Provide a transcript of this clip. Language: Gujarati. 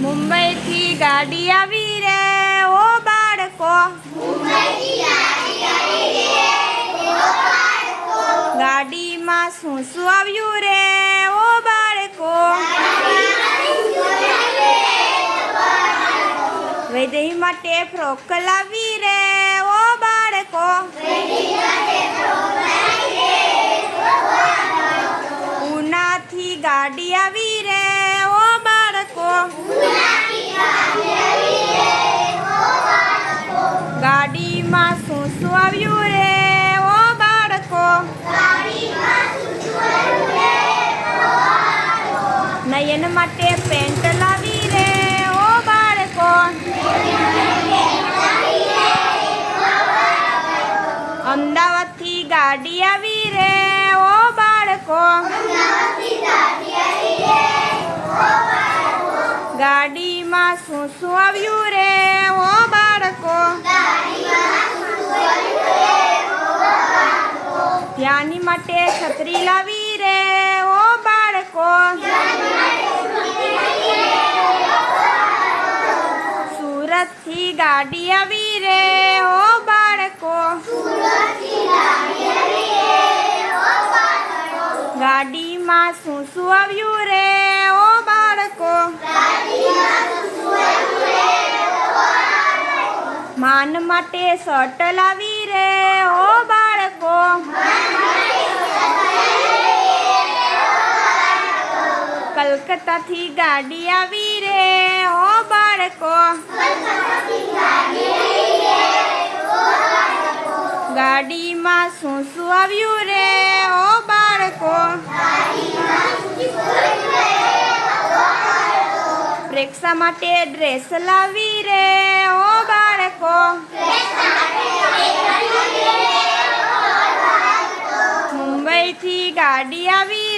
મુંબઈથી ગાડી આવી રે ઓ બાળકો, ગાડીમાં શું શું આવ્યું રે ઓ બાળકો, વૈદેહી માટે ફ્રોક લાવી રે ઓ બાળકો, ઉનાથી ગાડી આવી રે ઓ બાળકો, ગાડીમાં શું શું આવ્યું રે ઓ બાળકો, નયન માટે પેન્ટ લાવી રે ઓ બાળકો, અમદાવાદથી ગાડી આવી રે ઓ બાળકો, ગાડીમાં શું શું આવ્યું રે ઓ બાળકો, ધ્યાની માટે છત્રી લાવી રે ઓ બાળકો, સુરતથી ગાડી આવી રે ઓ બાળકો, ગાડીમાં શું શું આવ્યું રે ઓ બાળકો, માન માટે શર્ટ લાવી રે ઓ બાળકો, કલકત્તાથી ગાડી આવી રે ઓ બાળકો, ગાડીમાં શું શું આવ્યું રે ઓ બાળકો, પ્રેક્ષા માટે ડ્રેસ લાવી રે ઓ બાળકો, મુંબઈથી ગાડી આવી